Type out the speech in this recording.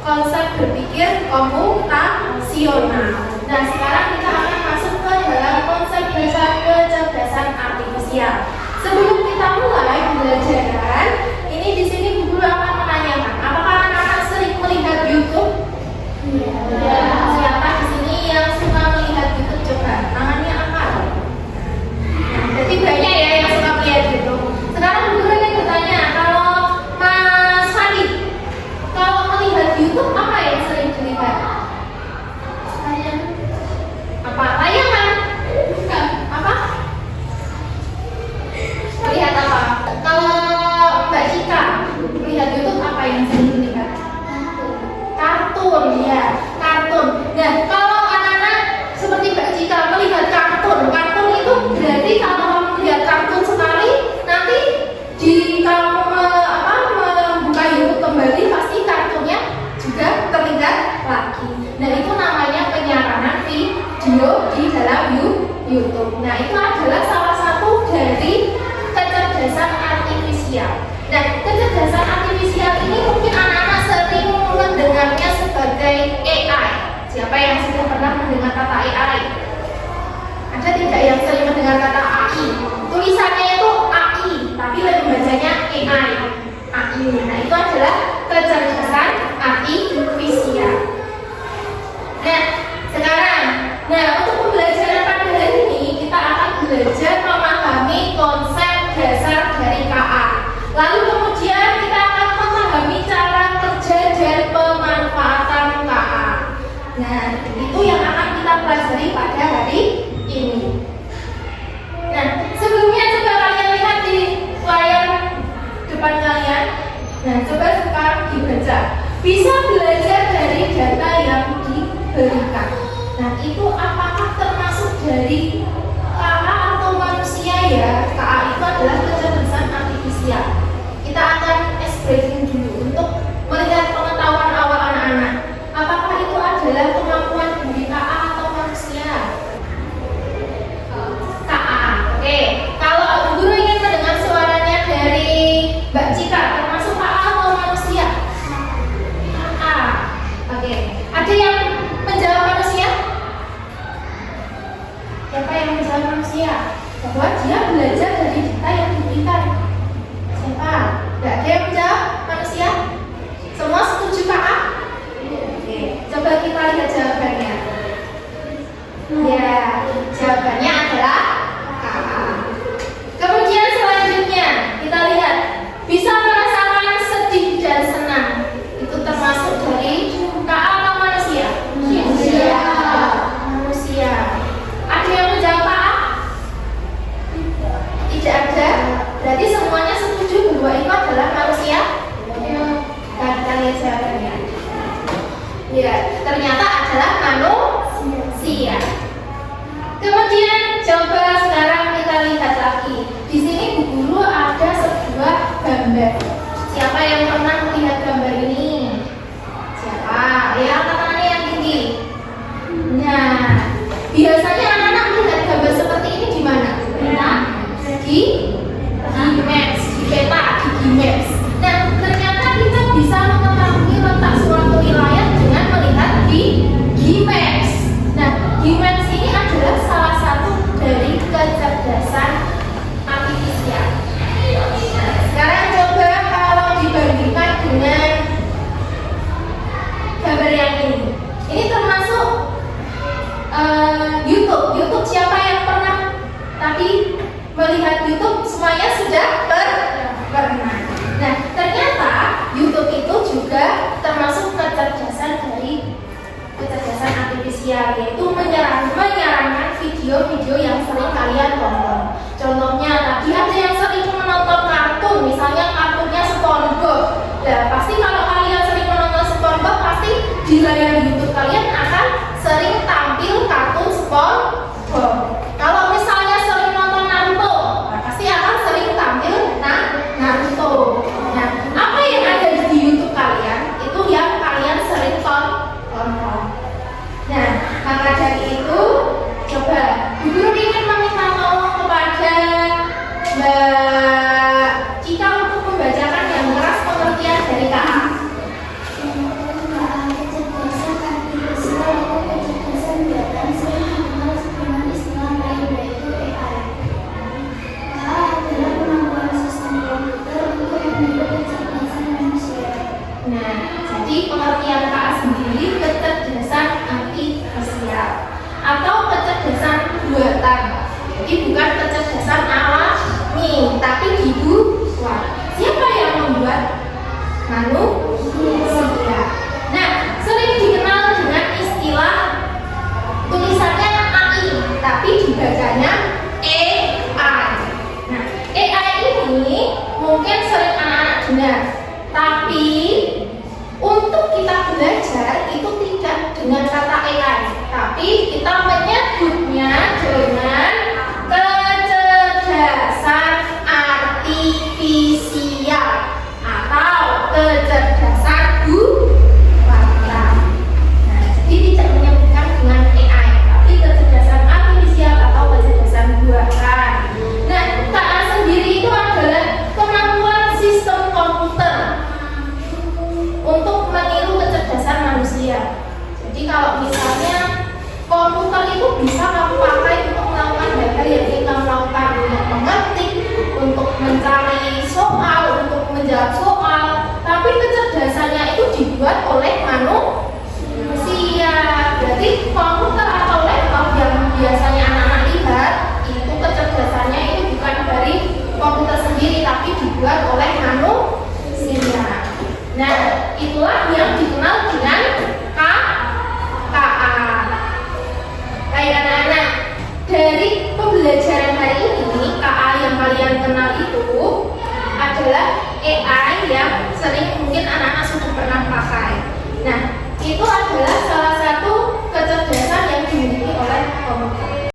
konsep berpikir komputasional. Nah, sekarang kita akan masuk ke dalam konsep dasar kecerdasan artifisial. Sebelum kita mulai pembelajaran, ini di sini Bu Guru akan menanyakan, apakah anak-anak sering melihat YouTube? Ya. Siapa di sini yang suka melihat YouTube? Coba tangannya angkat. Nah, jadi banyak ya yang suka melihat YouTube. Sekarang Bu Guru ingin bertanya, kalau Mas Fadi, kalau melihat YouTube apa yang sering dilihat? Apa? Tayangan? Bukan. Apa? Melihat apa? Kalau Mbak Cika melihat YouTube apa yang sering dilihat? Kartun, ya, kartun. Nah, kalau anak-anak seperti Mbak Cika melihat kartun itu berarti kalau kamu melihat kartun sekali, nanti di kamu membuka YouTube kembali pasti kartunnya juga terlihat lagi. Nah, itu namanya penyaranan video di dalam YouTube. Nah, itu adalah salah satu dari kecerdasan artifisial. Nah, kecerdasan artifisial ini mungkin anak-anak sering mendengarnya sebagai AI. Siapa yang sudah pernah mendengar kata AI? Ada tidak yang sering mendengar kata AI? Tulisannya itu AI, tapi lebih bacanya AI. AI. Nah, itu adalah kecerdasan artifisial. Nah, sekarang, untuk pembelajaran pada hari ini kita akan belajar memahami konsep dasar dari KA. Lalu kemudian kita akan memahami cara kerja dan pemanfaatan KA. Nah, itu yang akan kita pelajari pada hari ini. Nah, sebelumnya coba kalian lihat di layar depan kalian. Nah, coba sekarang dibaca. Bisa belajar dari data yang diberikan. Nah, itu apakah termasuk dari KA atau manusia ya? KA itu adalah kecerdasan artifisial. Kita akan breaking dulu untuk melihat pengetahuan awal anak-anak. Apakah itu adalah kemampuan dari KA atau manusia? KA. Oke. Kalau guru ingin mendengar suaranya dari Mbak Cika, termasuk KA atau manusia? KA. Oke. Ada yang menjawab manusia? Siapa yang menjawab manusia? Bahwa dia belajar dari data yang diberikan. Siapa? Tidak ada yang menjawab manusia? Semua setuju KA? Oke. Coba kita lihat jawabannya. Ya, jawabannya adalah KA. Kemudian selanjutnya kita lihat bisa merasakan sedih dan senang. Itu termasuk dari KA atau manusia? Manusia. Ada yang menjawab KA? Tidak ada. Berarti semuanya setuju bahwa itu adalah manusia? Nah, kita lihat jawabannya. Ya, ternyata adalah manusia. Kemudian coba sekarang kita lihat lagi. Di sini Bu Guru ada sebuah gambar. Siapa yang pernah melihat gambar ini? Siapa? Ya, angkat tangannya yang tinggi. Nah, biasanya anak-anak melihat gambar seperti ini di mana? Di Maps, di peta, di Gmaps. Nah, ternyata kita bisa mengetahui letak suatu wilayah dengan melihat di Gmaps. Nah, Gmaps ini adalah salah satu dari kecerdasan artifisial. Nah, sekarang coba kalau dibandingkan dengan gambar yang ini. Ini termasuk YouTube. Siapa yang pernah tadi melihat YouTube? Semuanya sudah pernah. Nah, ternyata YouTube itu juga termasuk kecerdasan dari kecerdasan artifisial, yaitu menyarankan video-video yang sering kalian tonton. Contohnya tadi ada yang sering menonton kartun, misalnya kartunnya SpongeBob. Nah, pasti kalau kalian sering menonton SpongeBob, pasti di layar YouTube kalian akan sering tampil kartun SpongeBob. Kalau misalnya sering nonton Naruto, pasti akan sering tampil Naruto. Nah, apa yang ada di YouTube kalian itu yang kalian sering tonton. Nah, maka dari itu coba Bu Guru ingin meminta tolong kepada Mbak Cika untuk membacakan yang keras pengertian dari KA. pengertian KA sendiri kecerdasan artifisial atau kecerdasan buatan. Jadi bukan kecerdasan alami, tapi dibuat. Siapa yang membuat? Manusia. Nah, sering dikenal dengan istilah tulisannya AI, tapi dibacanya AI. Nah, AI ini mungkin sering anak-anak dengar, tapi untuk kita belajar itu tidak dengan kata AI, tapi kita menyebutnya dengan kecerdasan artifisial atau kecerdasan buatan. Nah, jadi tidak menyebutkan dengan AI, tapi kecerdasan artifisial atau kecerdasan buatan. Nah, KA sendiri itu adalah kemampuan sistem komputer untuk meniru kecerdasan manusia. Jadi kalau misalnya komputer itu bisa kamu pakai untuk melakukan hal-hal yang ingin kamu lakukan, untuk mengetik, untuk mencari soal, untuk menjawab soal, tapi kecerdasannya itu dibuat oleh manusia. Berarti komputer atau laptop yang biasanya anak-anak lihat itu kecerdasannya itu bukan dari komputer sendiri, tapi dibuat oleh manusia. Nah, itulah yang dikenal dengan KA. Baik anak-anak, dari pembelajaran hari ini KA yang kalian kenal itu adalah AI yang sering mungkin anak-anak sudah pernah pakai. Nah, itu adalah salah satu kecerdasan yang dimiliki oleh komputer.